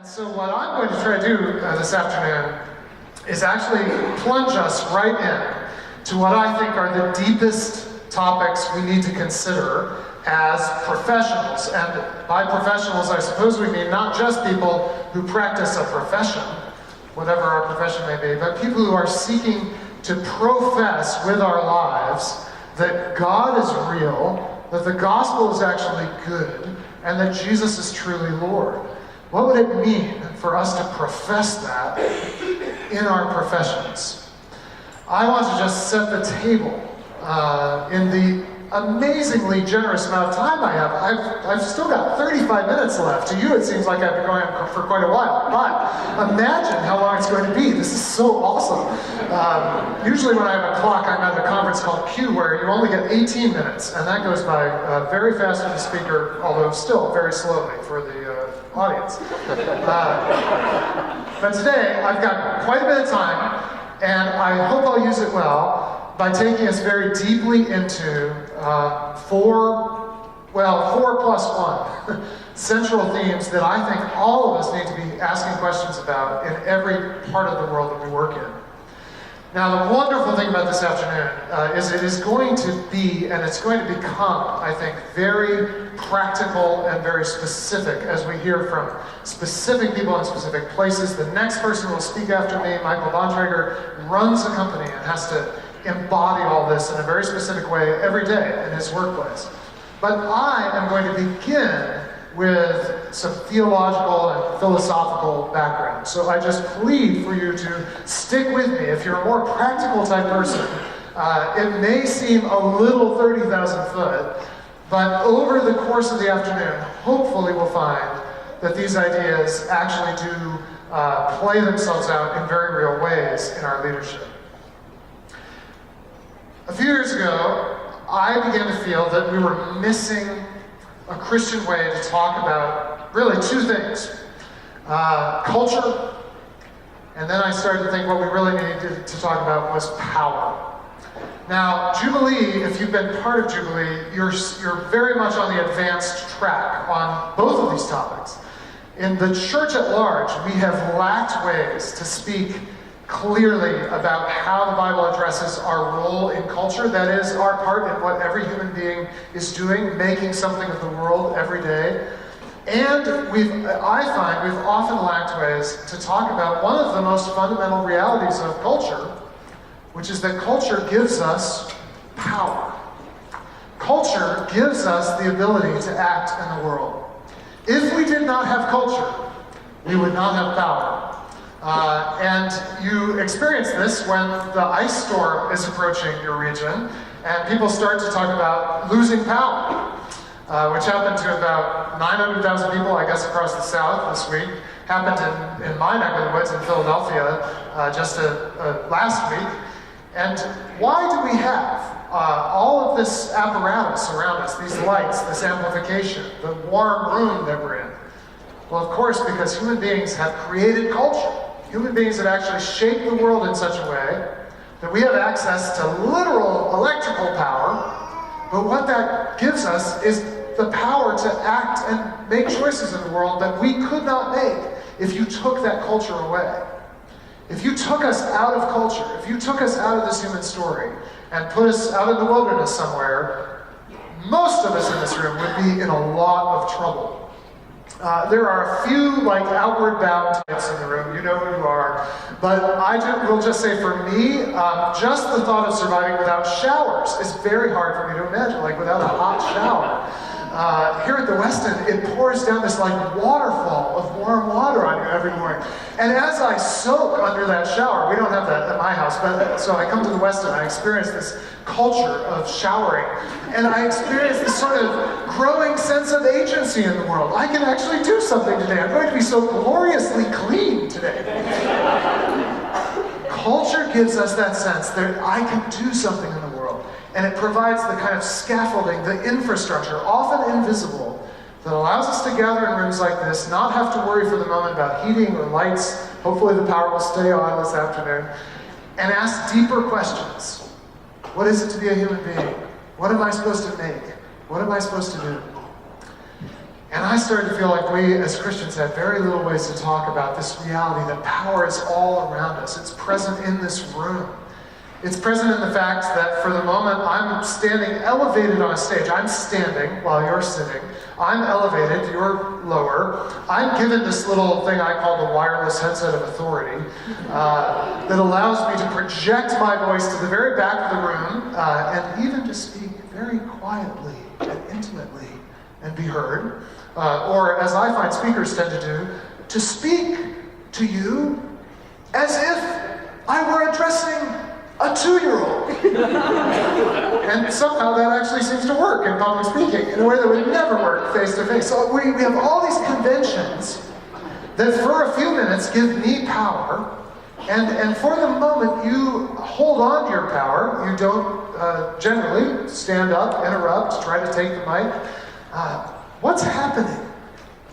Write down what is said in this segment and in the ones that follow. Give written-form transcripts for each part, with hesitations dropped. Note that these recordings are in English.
So what I'm going to try to do this afternoon is actually plunge us right in to what I think are the deepest topics we need to consider as professionals. And by professionals, I suppose we mean not just people who practice a profession, whatever our profession may be, but people who are seeking to profess with our lives that God is real, that the gospel is actually good, and that Jesus is truly Lord. What would it mean for us to profess that in our professions? I want to just set the table in the amazingly generous amount of time I have. I've still got 35 minutes left. To you, it seems like I've been going on for quite a while. But imagine how long it's going to be. This is so awesome. Usually when I have a clock, I'm at a conference called Q, where you only get 18 minutes, and that goes by very fast for the speaker, although still very slowly for the audience. But today, I've got quite a bit of time, and I hope I'll use it well by taking us very deeply into four plus one central themes that I think all of us need to be asking questions about in every part of the world that we work in. Now, the wonderful thing about this afternoon is it is going to be, and it's going to become, I think, very practical and very specific as we hear from specific people in specific places. The next person who will speak after me, Michael Bontrager, runs a company and has to embody all this in a very specific way every day in his workplace. But I am going to begin with some theological and philosophical background. So I just plead for you to stick with me. If you're a more practical type person, it may seem a little 30,000 foot, but over the course of the afternoon, hopefully we'll find that these ideas actually do play themselves out in very real ways in our leadership. A few years ago, I began to feel that we were missing a Christian way to talk about really two things. Culture, and then I started to think what we really needed to talk about was power. Now, Jubilee, if you've been part of Jubilee, you're very much on the advanced track on both of these topics. In the church at large, we have lacked ways to speak clearly about how the Bible addresses our role in culture, that is, our part in what every human being is doing, making something of the world every day. And I find we've often lacked ways to talk about one of the most fundamental realities of culture, which is that culture gives us power. Culture gives us the ability to act in the world. If we did not have culture, we would not have power. And you experience this when the ice storm is approaching your region and people start to talk about losing power, which happened to about 900,000 people, I guess, across the South this week. Happened in my neck of the woods in Philadelphia just last week. And why do we have all of this apparatus around us, these lights, this amplification, the warm room that we're in? Well, of course, because human beings have created culture. Human beings have actually shaped the world in such a way that we have access to literal electrical power, but what that gives us is the power to act and make choices in the world that we could not make if you took that culture away. If you took us out of culture, if you took us out of this human story and put us out in the wilderness somewhere, most of us in this room would be in a lot of trouble. There are a few outward bound types in the room, you know who you are, but I will just say for me, just the thought of surviving without showers is very hard for me to imagine, without a hot shower. Here at the West End, it pours down this waterfall of warm water on you every morning. And as I soak under that shower, we don't have that at my house, but so I come to the West End, I experience this culture of showering, and I experience this sort of growing sense of agency in the world. I can actually do something today. I'm going to be so gloriously clean today. Culture gives us that sense that I can do something in the world. And it provides the kind of scaffolding, the infrastructure, often invisible, that allows us to gather in rooms like this, not have to worry for the moment about heating or lights. Hopefully the power will stay on this afternoon. And ask deeper questions. What is it to be a human being? What am I supposed to make? What am I supposed to do? And I started to feel like we as Christians had very little ways to talk about this reality that power is all around us. It's present in this room. It's present in the fact that for the moment I'm standing elevated on a stage. I'm standing while you're sitting. I'm elevated, you're lower. I'm given this little thing I call the wireless headset of authority that allows me to project my voice to the very back of the room and even to speak very quietly and intimately and be heard. Or as I find speakers tend to do, to speak to you as if I were addressing a 2-year-old. And somehow that actually seems to work in public speaking in a way that would never work face to face. So we have all these conventions that for a few minutes give me power, and for the moment you hold on to your power. You don't generally stand up, interrupt, try to take the mic. What's happening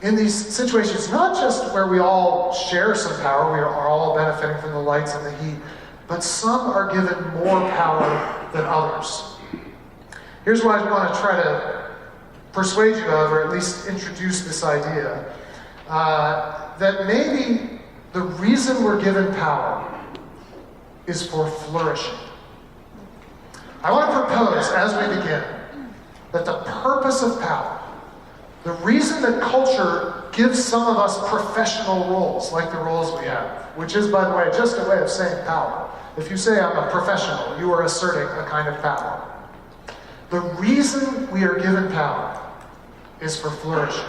in these situations, not just where we all share some power, we are all benefiting from the lights and the heat, but some are given more power than others. Here's what I want to try to persuade you of, or at least introduce this idea, that maybe the reason we're given power is for flourishing. I want to propose, as we begin, that the purpose of power, the reason that culture gives some of us professional roles, like the roles we have, which is, by the way, just a way of saying power. If you say I'm a professional, you are asserting a kind of power. The reason we are given power is for flourishing.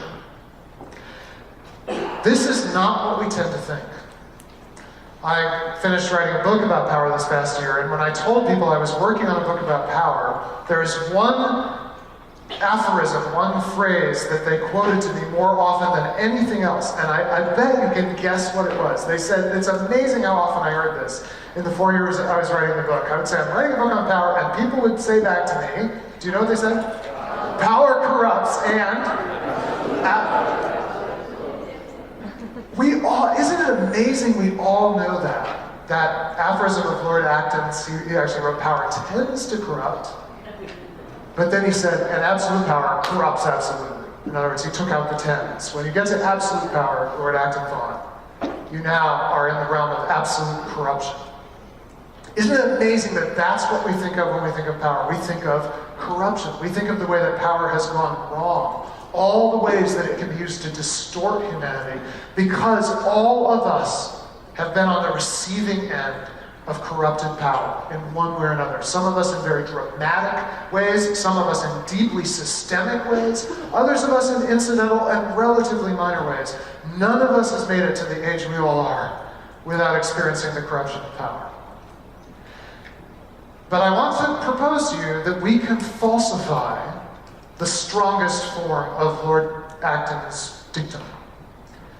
This is not what we tend to think. I finished writing a book about power this past year, and when I told people I was working on a book about power, there is one aphorism, one phrase that they quoted to me more often than anything else, and I bet you can guess what it was. They said, it's amazing how often I heard this in the 4 years I was writing the book. I would say, I'm writing a book on power, and people would say back to me, do you know what they said? Power corrupts, and we all, isn't it amazing we all know that? That aphorism of Lord Acton's, he actually wrote, power tends to corrupt. But then he said, and absolute power corrupts absolutely. In other words, he took out the tens. When you get to absolute power, Lord Acton thought, you now are in the realm of absolute corruption. Isn't it amazing that that's what we think of when we think of power? We think of corruption. We think of the way that power has gone wrong. All the ways that it can be used to distort humanity, because all of us have been on the receiving end of corrupted power in one way or another. Some of us in very dramatic ways, some of us in deeply systemic ways, others of us in incidental and relatively minor ways. None of us has made it to the age we all are without experiencing the corruption of power. But I want to propose to you that we can falsify the strongest form of Lord Acton's dictum.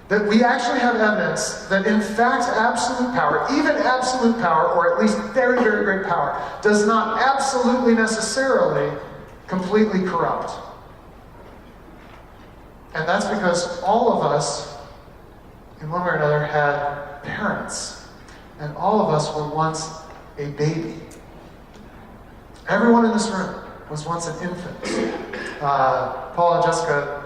That we actually have evidence that in fact absolute power, even absolute power, or at least very, very great power, does not absolutely necessarily completely corrupt. And that's because all of us, in one way or another, had parents. And all of us were once a baby. Everyone in this room was once an infant. Paul and Jessica,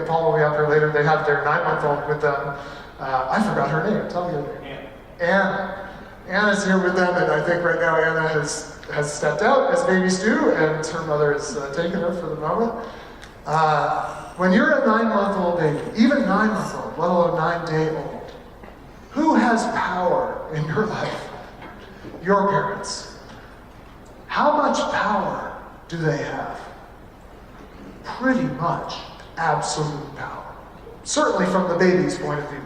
Paul will be up here later, they have their 9-month-old with them. I forgot her name. Tell me her name. Anna. Anna's here with them, and I think right now Anna has stepped out, as babies do, and her mother has taken her for the moment. When you're a 9-month-old baby, even 9-month-old, let alone 9-day-old, who has power in your life? Your parents. How much power do they have? Pretty much absolute power. Certainly from the baby's point of view.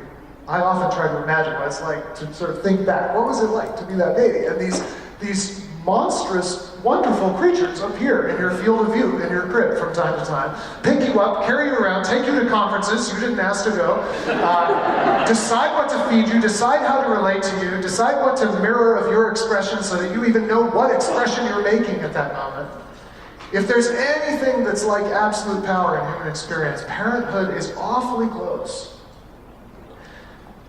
I often try to imagine what it's like to sort of think back. What was it like to be that baby? And these monstrous, wonderful creatures appear in your field of view, in your crib from time to time, pick you up, carry you around, take you to conferences you didn't ask to go, decide what to feed you, decide how to relate to you, decide what to mirror of your expression so that you even know what expression you're making at that moment. If there's anything that's like absolute power in human experience, parenthood is awfully close.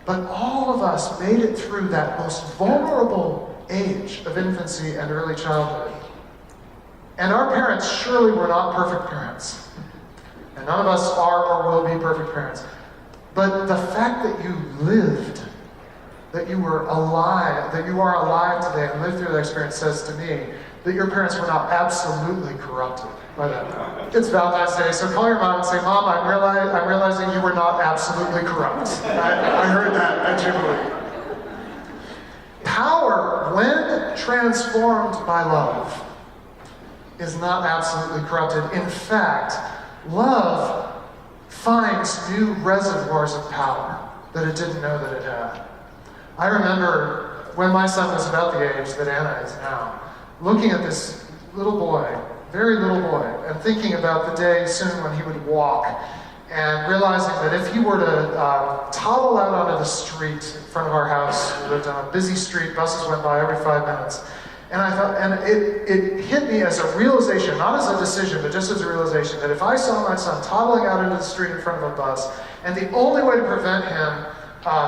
But all of us made it through that most vulnerable age of infancy and early childhood. And our parents surely were not perfect parents. And none of us are or will be perfect parents. But the fact that you lived, that you were alive, that you are alive today and lived through that experience says to me that your parents were not absolutely corrupted by that. It's Valentine's Day, so call your mom and say, Mom, I'm realizing you were not absolutely corrupt. I heard that at Jubilee. Power, when transformed by love, is not absolutely corrupted. In fact, love finds new reservoirs of power that it didn't know that it had. I remember when my son was about the age that Anna is now, looking at this little boy, very little boy, and thinking about the day soon when he would walk, and realizing that if he were to toddle out onto the street in front of our house, we lived on a busy street, buses went by every 5 minutes, and I thought, and it hit me as a realization, not as a decision, but just as a realization, that if I saw my son toddling out into the street in front of a bus, and the only way to prevent him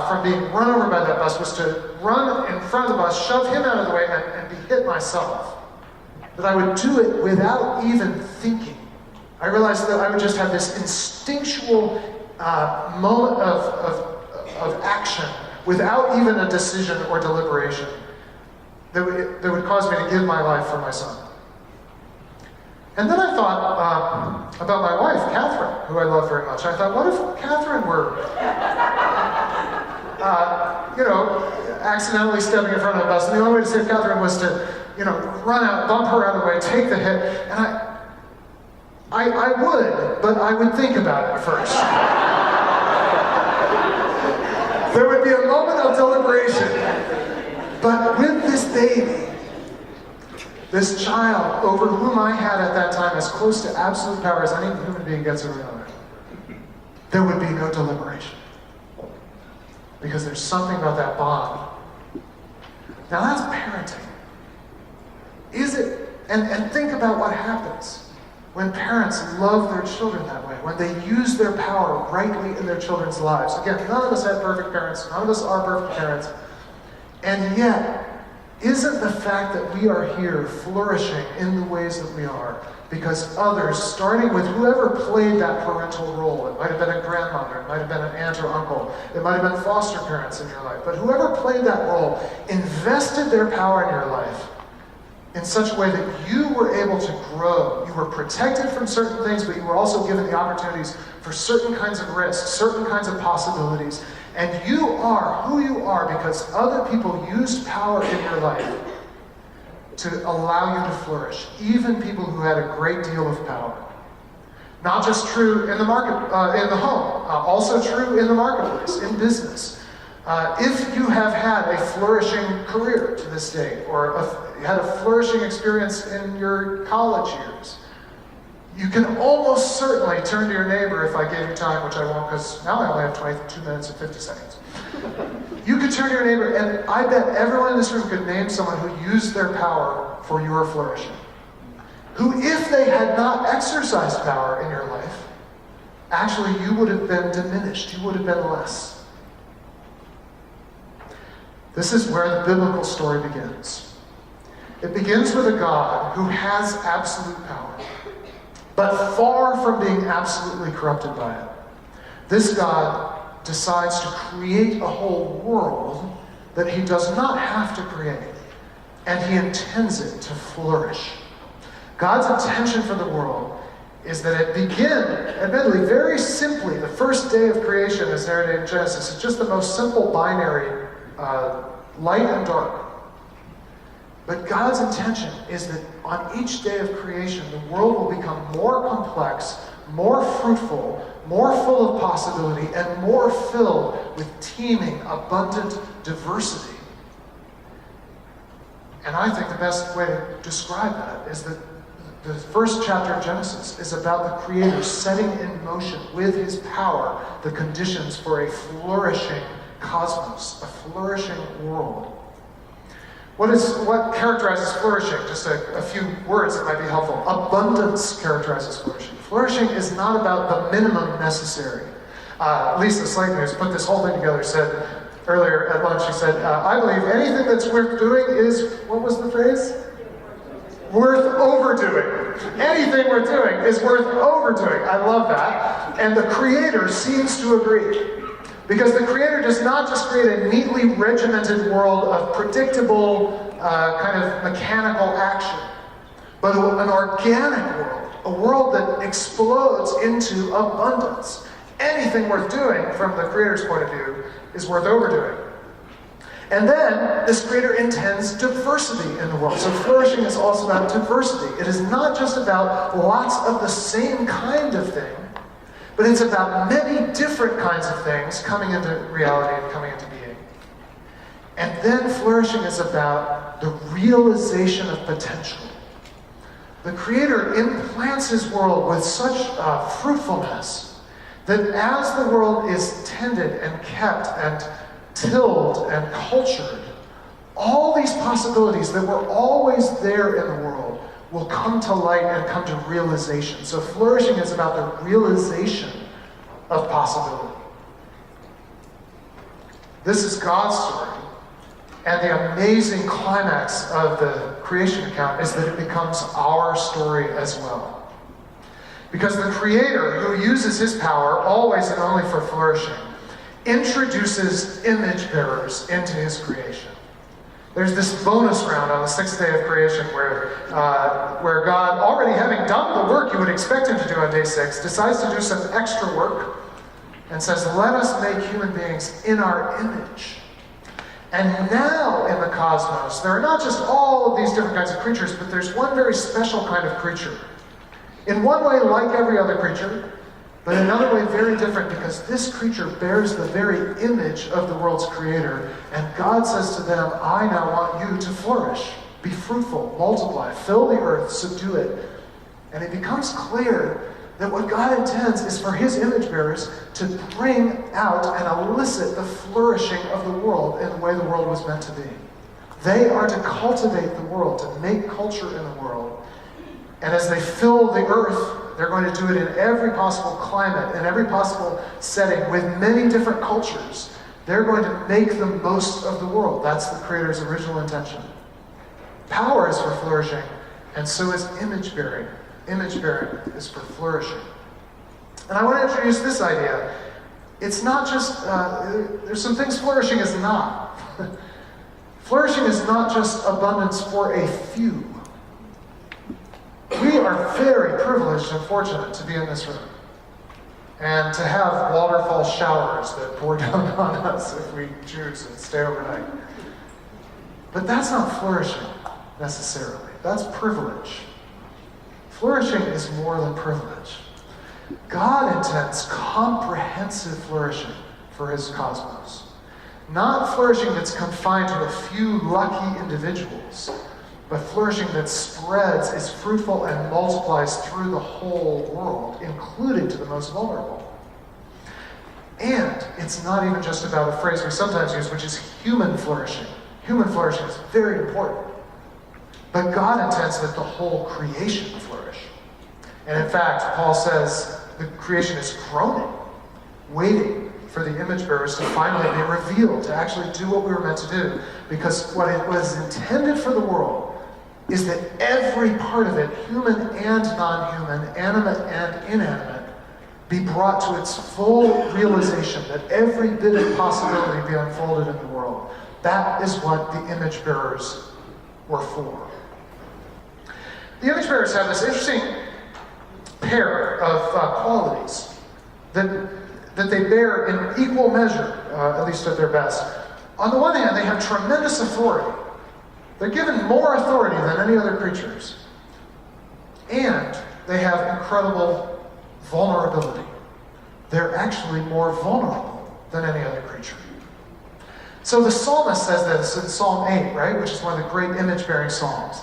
from being run over by that bus was to run in front of the bus, shove him out of the way, and be hit myself, that I would do it without even thinking. I realized that I would just have this instinctual moment of action without even a decision or deliberation that would cause me to give my life for my son. And then I thought about my wife, Catherine, who I love very much. I thought, what if Catherine were, accidentally stepping in front of a bus, and the only way to save Catherine was to, run out, bump her out of the way, take the hit, and I would, but I would think about it first. There would be a moment of deliberation. But with this baby, this child over whom I had at that time as close to absolute power as any human being gets over another, there would be no deliberation. Because there's something about that bond. Now that's parenting. Is it? And think about what happens when parents love their children that way, when they use their power rightly in their children's lives. Again, none of us had perfect parents, none of us are perfect parents, and yet, isn't the fact that we are here flourishing in the ways that we are because others, starting with whoever played that parental role, it might have been a grandmother, it might have been an aunt or uncle, it might have been foster parents in your life, but whoever played that role invested their power in your life in such a way that you were able to grow. You were protected from certain things, but you were also given the opportunities for certain kinds of risks, certain kinds of possibilities. And you are who you are because other people used power in your life to allow you to flourish, even people who had a great deal of power. Not just true in the market, in the home, also true in the marketplace, in business. If you have had a flourishing career to this day, or had a flourishing experience in your college years, you can almost certainly turn to your neighbor, if I gave you time, which I won't because now I only have 22 minutes and 50 seconds. You could turn to your neighbor, and I bet everyone in this room could name someone who used their power for your flourishing. Who, if they had not exercised power in your life, actually you would have been diminished, you would have been less. This is where the biblical story begins. It begins with a God who has absolute power, but far from being absolutely corrupted by it. This God decides to create a whole world that he does not have to create, and he intends it to flourish. God's intention for the world is that it begin, admittedly, very simply. The first day of creation, as narrated in Genesis, is just the most simple binary, light and dark. But God's intention is that on each day of creation, the world will become more complex, more fruitful, more full of possibility, and more filled with teeming, abundant diversity. And I think the best way to describe that is that the first chapter of Genesis is about the Creator setting in motion with his power the conditions for a flourishing cosmos, a flourishing world. What characterizes flourishing? Just a few words that might be helpful. Abundance characterizes flourishing. Flourishing is not about the minimum necessary. Lisa Slayton, who's put this whole thing together, said earlier at lunch, she said, I believe anything that's worth doing is, what was the phrase? Worth overdoing. Anything we're doing is worth overdoing. I love that. And the Creator seems to agree. Because the Creator does not just create a neatly regimented world of predictable, kind of mechanical action, but an organic world, a world that explodes into abundance. Anything worth doing from the Creator's point of view is worth overdoing. And then, this Creator intends diversity in the world. So flourishing is also about diversity. It is not just about lots of the same kind of thing, but it's about many different kinds of things coming into reality and coming into being. And then flourishing is about the realization of potential. The Creator implants His world with such fruitfulness that as the world is tended and kept and tilled and cultured, all these possibilities that were always there in the world will come to light and come to realization. So flourishing is about the realization of possibility. This is God's story. And the amazing climax of the creation account is that it becomes our story as well. Because the Creator, who uses His power always and only for flourishing, introduces image bearers into His creation. There's this bonus round on the sixth day of creation where God, already having done the work you would expect Him to do on day 6, decides to do some extra work and says, let us make human beings in our image. And now in the cosmos, there are not just all of these different kinds of creatures, but there's one very special kind of creature. In one way, like every other creature, but in another way, very different, because this creature bears the very image of the world's Creator. And God says to them, I now want you to flourish, be fruitful, multiply, fill the earth, subdue it. And it becomes clear that what God intends is for His image bearers to bring out and elicit the flourishing of the world in the way the world was meant to be. They are to cultivate the world, to make culture in the world. And as they fill the earth, they're going to do it in every possible climate, in every possible setting, with many different cultures. They're going to make the most of the world. That's the Creator's original intention. Power is for flourishing, and so is image bearing. Image bearing is for flourishing. And I want to introduce this idea. It's not just, there's some things flourishing is not. Flourishing is not just abundance for a few. We are very privileged and fortunate to be in this room and to have waterfall showers that pour down on us if we choose and stay overnight. But that's not flourishing necessarily. That's privilege. Flourishing is more than privilege. God intends comprehensive flourishing for His cosmos. Not flourishing that's confined to a few lucky individuals, but flourishing that spreads, is fruitful, and multiplies through the whole world, including to the most vulnerable. And it's not even just about a phrase we sometimes use, which is human flourishing. Human flourishing is very important. But God intends that the whole creation flourish. And in fact, Paul says the creation is groaning, waiting for the image bearers to finally be revealed, to actually do what we were meant to do. Because what it was intended for the world is that every part of it, human and non-human, animate and inanimate, be brought to its full realization, that every bit of possibility be unfolded in the world. That is what the image bearers were for. The image bearers have this interesting pair of qualities that they bear in equal measure, at least at their best. On the one hand, they have tremendous authority. They're given more authority than any other creatures. And they have incredible vulnerability. They're actually more vulnerable than any other creature. So the psalmist says this in Psalm 8, right, which is one of the great image-bearing psalms.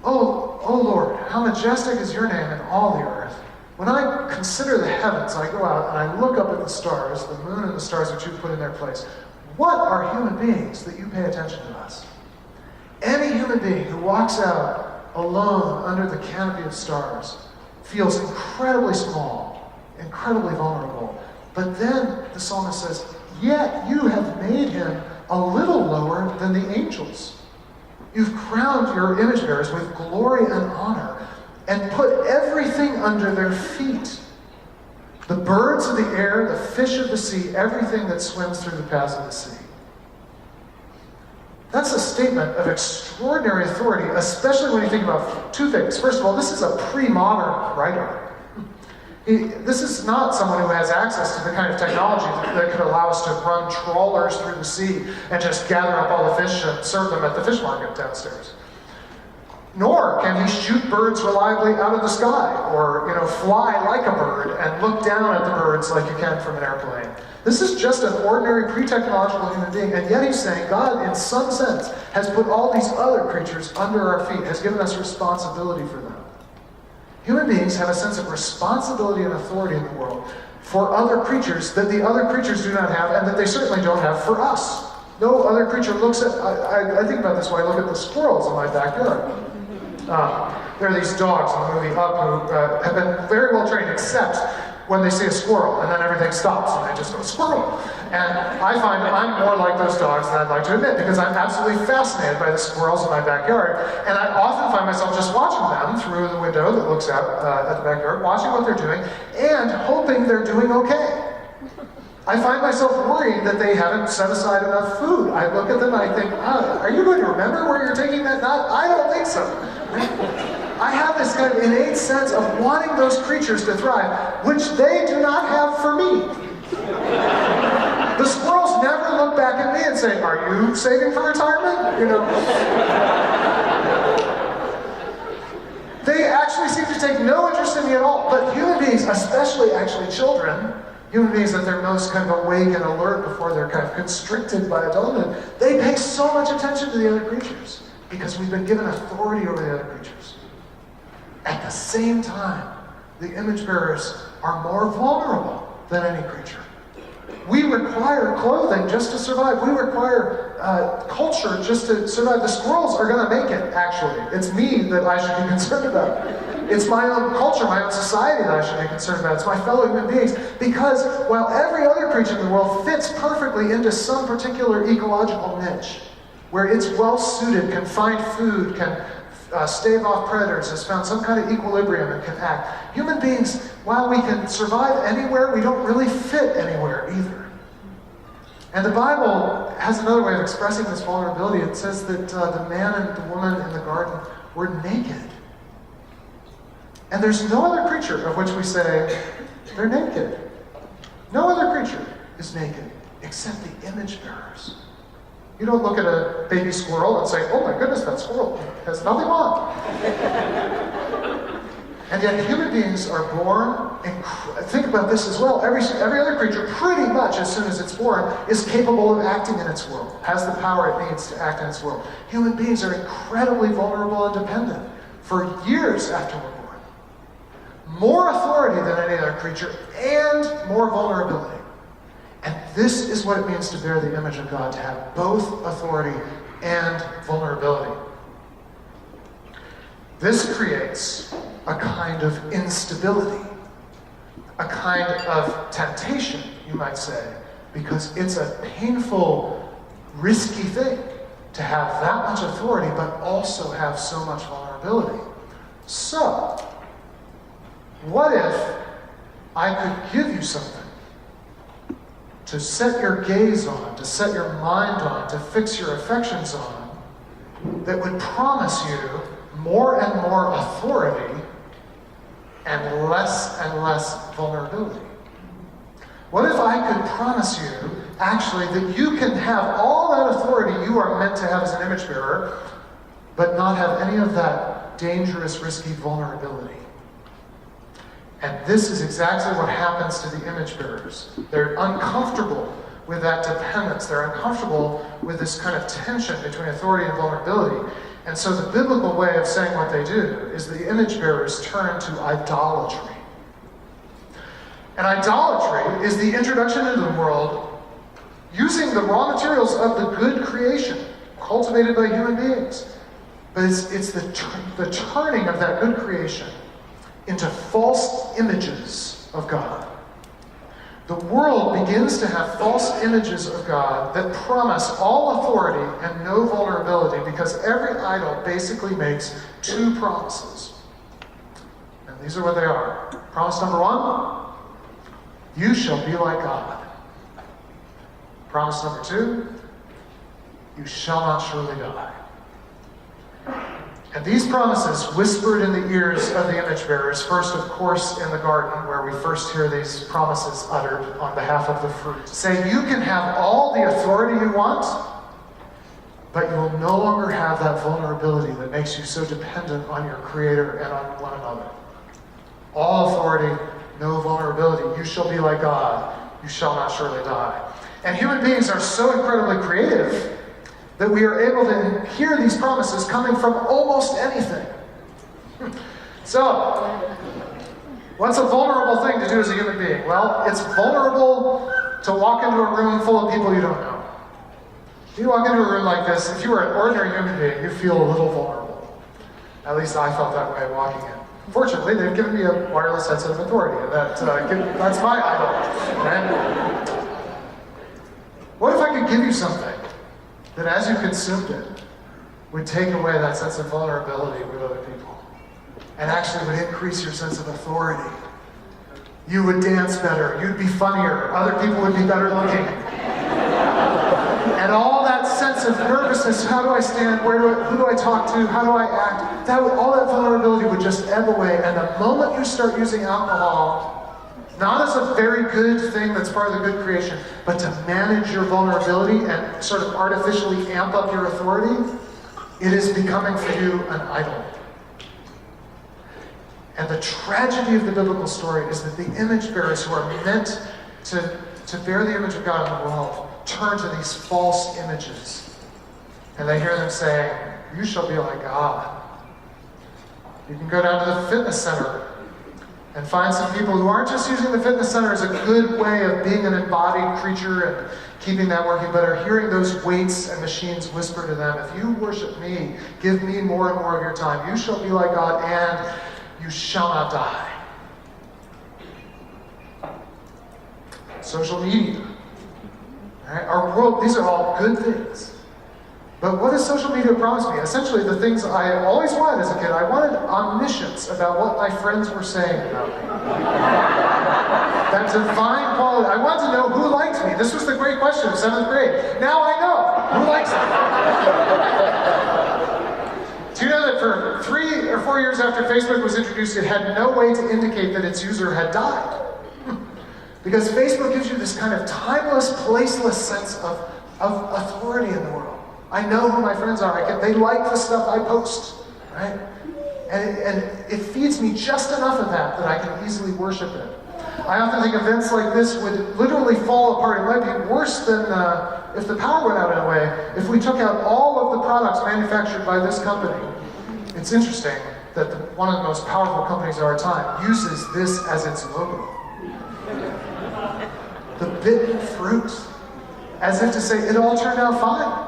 Oh Lord, how majestic is your name in all the earth. When I consider the heavens, I go out and I look up at the stars, the moon and the stars which you've put in their place. What are human beings that you pay attention to us? Any human being who walks out alone under the canopy of stars feels incredibly small, incredibly vulnerable. But then the psalmist says, yet you have made him a little lower than the angels. You've crowned your image bearers with glory and honor. and put everything under their feet. The birds of the air, the fish of the sea, everything that swims through the paths of the sea. That's a statement of extraordinary authority, especially when you think about two things. First of all, this is a pre-modern writer. This is not someone who has access to the kind of technology that could allow us to run trawlers through the sea and just gather up all the fish and serve them at the fish market downstairs. Nor can he shoot birds reliably out of the sky, or fly like a bird and look down at the birds like you can from an airplane. This is just an ordinary pre-technological human being, and yet he's saying God, in some sense, has put all these other creatures under our feet, has given us responsibility for them. Human beings have a sense of responsibility and authority in the world for other creatures that the other creatures do not have, and that they certainly don't have for us. No other creature looks at... I think about this when I look at the squirrels in my backyard. There are these dogs in the movie Up who have been very well trained, except when they see a squirrel, and then everything stops, and they just go, squirrel! And I find I'm more like those dogs than I'd like to admit, because I'm absolutely fascinated by the squirrels in my backyard, and I often find myself just watching them through the window that looks out at the backyard, watching what they're doing, and hoping they're doing okay. I find myself worried that they haven't set aside enough food. I look at them and I think, are you going to remember where you're taking that nut? I don't think so. I have this kind of innate sense of wanting those creatures to thrive, which they do not have for me. The squirrels never look back at me and say, are you saving for retirement? They actually seem to take no interest in me at all. But human beings, especially actually children, human beings that they're most kind of awake and alert before they're kind of constricted by adulthood, they pay so much attention to the other creatures because we've been given authority over the other creatures. At the same time, the image bearers are more vulnerable than any creature. We require clothing just to survive. We require culture just to survive. The squirrels are going to make it, actually. It's me that I should be concerned about. It's my own culture, my own society that I should be concerned about. It's my fellow human beings. Because while every other creature in the world fits perfectly into some particular ecological niche, where it's well-suited, can find food, can stave off predators, has found some kind of equilibrium and can act. Human beings, while we can survive anywhere, we don't really fit anywhere either. And the Bible has another way of expressing this vulnerability. It says that the man and the woman in the garden were naked. And there's no other creature of which we say, they're naked. No other creature is naked except the image bearers. You don't look at a baby squirrel and say, oh my goodness, that squirrel has nothing on. And yet human beings are born, think about this as well, every other creature pretty much as soon as it's born is capable of acting in its world, has the power it needs to act in its world. Human beings are incredibly vulnerable and dependent for years after we're born. More authority than any other creature and more vulnerability. And this is what it means to bear the image of God, to have both authority and vulnerability. This creates a kind of instability, a kind of temptation, you might say, because it's a painful, risky thing to have that much authority, but also have so much vulnerability. So, what if I could give you something to set your gaze on, to set your mind on, to fix your affections on, that would promise you more and more authority and less vulnerability? What if I could promise you, actually, that you can have all that authority you are meant to have as an image bearer, but not have any of that dangerous, risky vulnerability? And this is exactly what happens to the image bearers. They're uncomfortable with that dependence. They're uncomfortable with this kind of tension between authority and vulnerability. And so the biblical way of saying what they do is the image bearers turn to idolatry. And idolatry is the introduction into the world using the raw materials of the good creation cultivated by human beings. But it's the turning of that good creation into false images of God. The world begins to have false images of God that promise all authority and no vulnerability, because every idol basically makes two promises. And these are what they are. Promise number 1, you shall be like God. Promise number 2, you shall not surely die. And these promises, whispered in the ears of the image bearers, first, of course, in the garden, where we first hear these promises uttered on behalf of the fruit, say, you can have all the authority you want, but you will no longer have that vulnerability that makes you so dependent on your Creator and on one another. All authority, no vulnerability. You shall be like God. You shall not surely die. And human beings are so incredibly creative that we are able to hear these promises coming from almost anything. So, what's a vulnerable thing to do as a human being? Well, it's vulnerable to walk into a room full of people you don't know. If you walk into a room like this, if you were an ordinary human being, you feel a little vulnerable. At least I felt that way walking in. Fortunately, they've given me a wireless headset of authority, and that's my idol. Right? What if I could give you something that as you consumed it, would take away that sense of vulnerability with other people, and actually would increase your sense of authority? You would dance better, you'd be funnier, other people would be better looking. And all that sense of nervousness, how do I stand, who do I talk to, how do I act, all that vulnerability would just ebb away. And the moment you start using alcohol, not as a very good thing that's part of the good creation, but to manage your vulnerability and sort of artificially amp up your authority, it is becoming for you an idol. And the tragedy of the biblical story is that the image bearers who are meant to bear the image of God in the world turn to these false images. And they hear them saying, you shall be like God. You can go down to the fitness center and find some people who aren't just using the fitness center as a good way of being an embodied creature and keeping that working, but are hearing those weights and machines whisper to them, if you worship me, give me more and more of your time, you shall be like God and you shall not die. Social media. All right? Our world, these are all good things. But what does social media promise me? Essentially, the things I always wanted as a kid. I wanted omniscience about what my friends were saying about me. That divine quality. I wanted to know who liked me. This was the great question of 7th grade. Now I know. Who likes me? Do you know that for 3 or 4 years after Facebook was introduced, it had no way to indicate that its user had died? Because Facebook gives you this kind of timeless, placeless sense of authority in the world. I know who my friends are. They like the stuff I post, right? And it feeds me just enough of that I can easily worship it. I often think events like this would literally fall apart. It might be worse than if the power went out in a way, if we took out all of the products manufactured by this company. It's interesting that one of the most powerful companies of our time uses this as its logo. The bitten fruit, as if to say, it all turned out fine.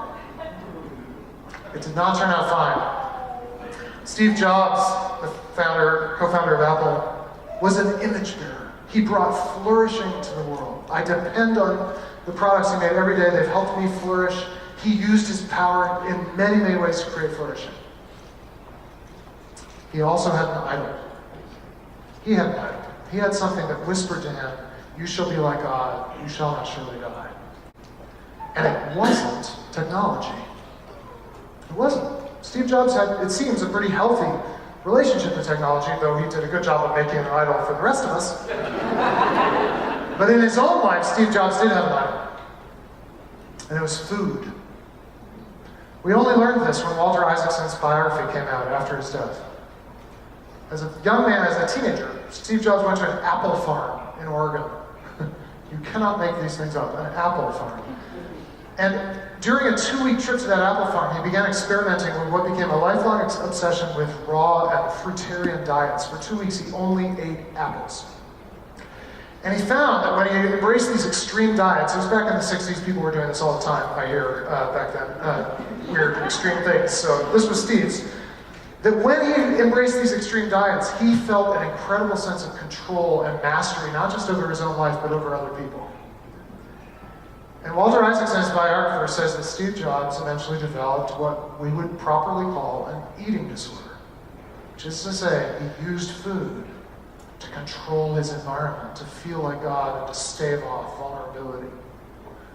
It did not turn out fine. Steve Jobs, the co-founder of Apple, was an image bearer. He brought flourishing to the world. I depend on the products he made every day. They've helped me flourish. He used his power in many, many ways to create flourishing. He also had an idol. He had an idol. He had something that whispered to him, you shall be like God, you shall not surely die. And it wasn't technology. It wasn't. Steve Jobs had, it seems, a pretty healthy relationship with technology, though he did a good job of making an idol for the rest of us. But in his own life, Steve Jobs did have an idol. And it was food. We only learned this when Walter Isaacson's biography came out after his death. As a young man, as a teenager, Steve Jobs went to an apple farm in Oregon. You cannot make these things up, an apple farm. And during a 2-week trip to that apple farm, he began experimenting with what became a lifelong obsession with raw and fruitarian diets. For 2 weeks, he only ate apples. And he found that when he embraced these extreme diets, it was back in the 60s, people were doing this all the time, I hear, back then, weird, extreme things. So this was Steve's. That when he embraced these extreme diets, he felt an incredible sense of control and mastery, not just over his own life, but over other people. And Walter Isaacson, his biographer, says that Steve Jobs eventually developed what we would properly call an eating disorder, which is to say, he used food to control his environment, to feel like God, and to stave off vulnerability.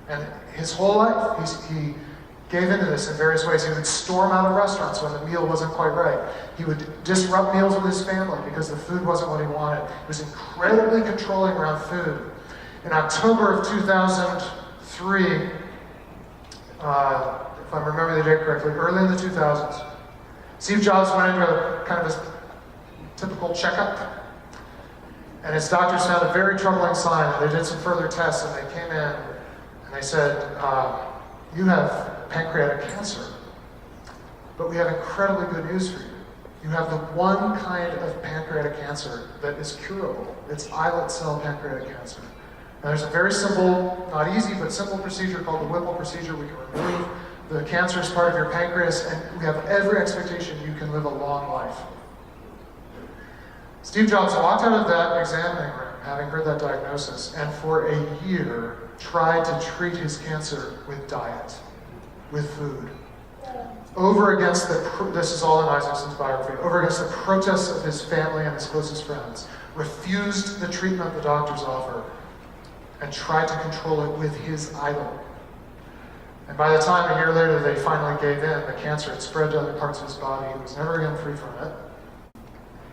And his whole life, he gave into this in various ways. He would storm out of restaurants when the meal wasn't quite right. He would disrupt meals with his family because the food wasn't what he wanted. He was incredibly controlling around food. In October of 2003, if I remember the date correctly, early in the 2000s, Steve Jobs went into kind of a typical checkup, and his doctors found a very troubling sign, and they did some further tests, and they came in, and they said, you have pancreatic cancer, but we have incredibly good news for you. You have the one kind of pancreatic cancer that is curable. It's islet cell pancreatic cancer. And there's a very simple, not easy, but simple procedure called the Whipple procedure. We can remove the cancerous part of your pancreas, and we have every expectation you can live a long life. Steve Jobs walked out of that examining room, having heard that diagnosis, and for a year tried to treat his cancer with diet, with food. Over against this is all in Isaacson's biography, over against the protests of his family and his closest friends, refused the treatment the doctors offered, and tried to control it with his idol. And by the time a year later they finally gave in, the cancer had spread to other parts of his body. He was never again free from it.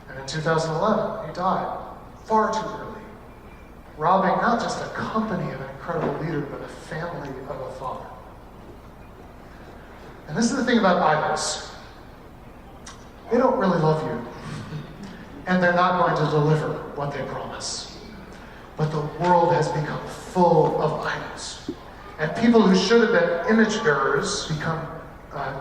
And in 2011, he died far too early, robbing not just a company of an incredible leader, but a family of a father. And this is the thing about idols. They don't really love you, and they're not going to deliver what they promise. But the world has become full of idols. And people who should have been image bearers become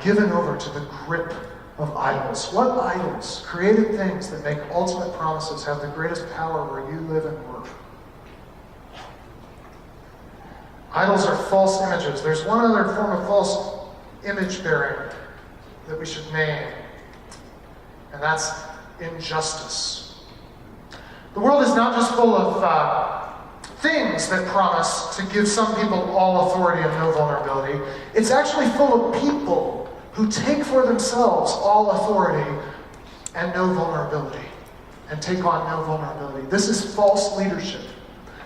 given over to the grip of idols. What idols, created things that make ultimate promises, have the greatest power where you live and work? Idols are false images. There's one other form of false image bearing that we should name, and that's injustice. The world is not just full of things that promise to give some people all authority and no vulnerability. It's actually full of people who take for themselves all authority and no vulnerability, and take on no vulnerability. This is false leadership.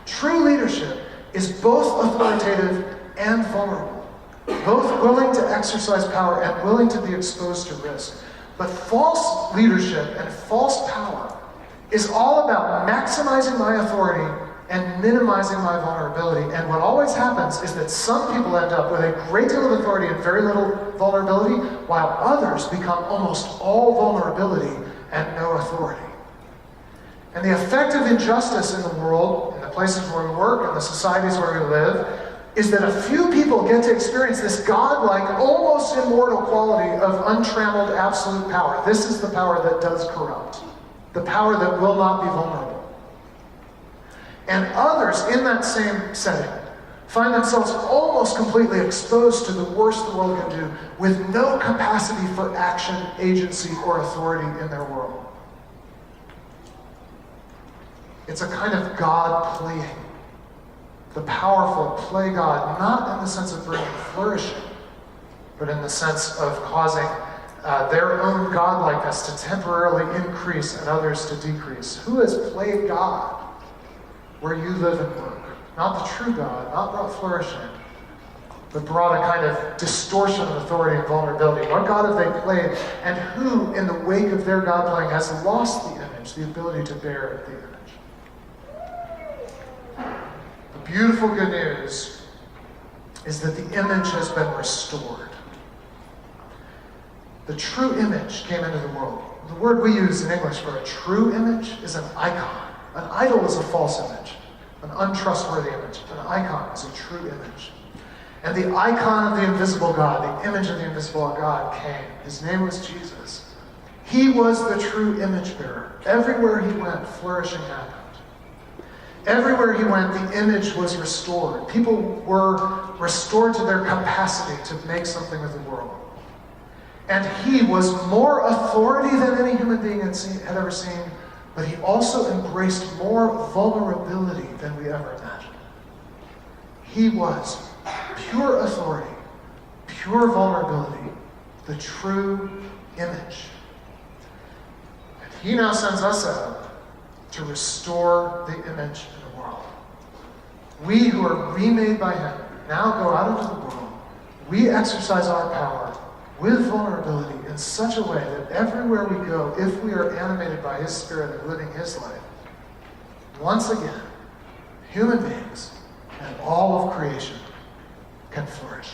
True leadership is both authoritative and vulnerable, both willing to exercise power and willing to be exposed to risk. But false leadership and false power is all about maximizing my authority and minimizing my vulnerability. And what always happens is that some people end up with a great deal of authority and very little vulnerability, while others become almost all vulnerability and no authority. And the effect of injustice in the world, in the places where we work, in the societies where we live, is that a few people get to experience this godlike, almost immortal quality of untrammeled absolute power. This is the power that does corrupt, the power that will not be vulnerable. And others in that same setting find themselves almost completely exposed to the worst the world can do, with no capacity for action, agency, or authority in their world. It's a kind of God playing. The powerful play God, not in the sense of bringing flourishing, but in the sense of causing their own godlikeness to temporarily increase and others to decrease. Who has played God where you live and work? Not the true God, not brought flourishing, but brought a kind of distortion of authority and vulnerability. What God have they played, and who, in the wake of their God playing, has lost the image, the ability to bear the image? The beautiful good news is that the image has been restored. The true image came into the world. The word we use in English for a true image is an icon. An idol is a false image, an untrustworthy image. An icon is a true image. And the icon of the invisible God, the image of the invisible God came. His name was Jesus. He was the true image bearer. Everywhere he went, flourishing happened. Everywhere he went, the image was restored. People were restored to their capacity to make something of the world. And he was more authority than any human being had ever seen, but he also embraced more vulnerability than we ever imagined. He was pure authority, pure vulnerability, the true image. And he now sends us out to restore the image in the world. We who are remade by him now go out into the world. We exercise our power with vulnerability in such a way that everywhere we go, if we are animated by his Spirit and living his life, once again, human beings and all of creation can flourish.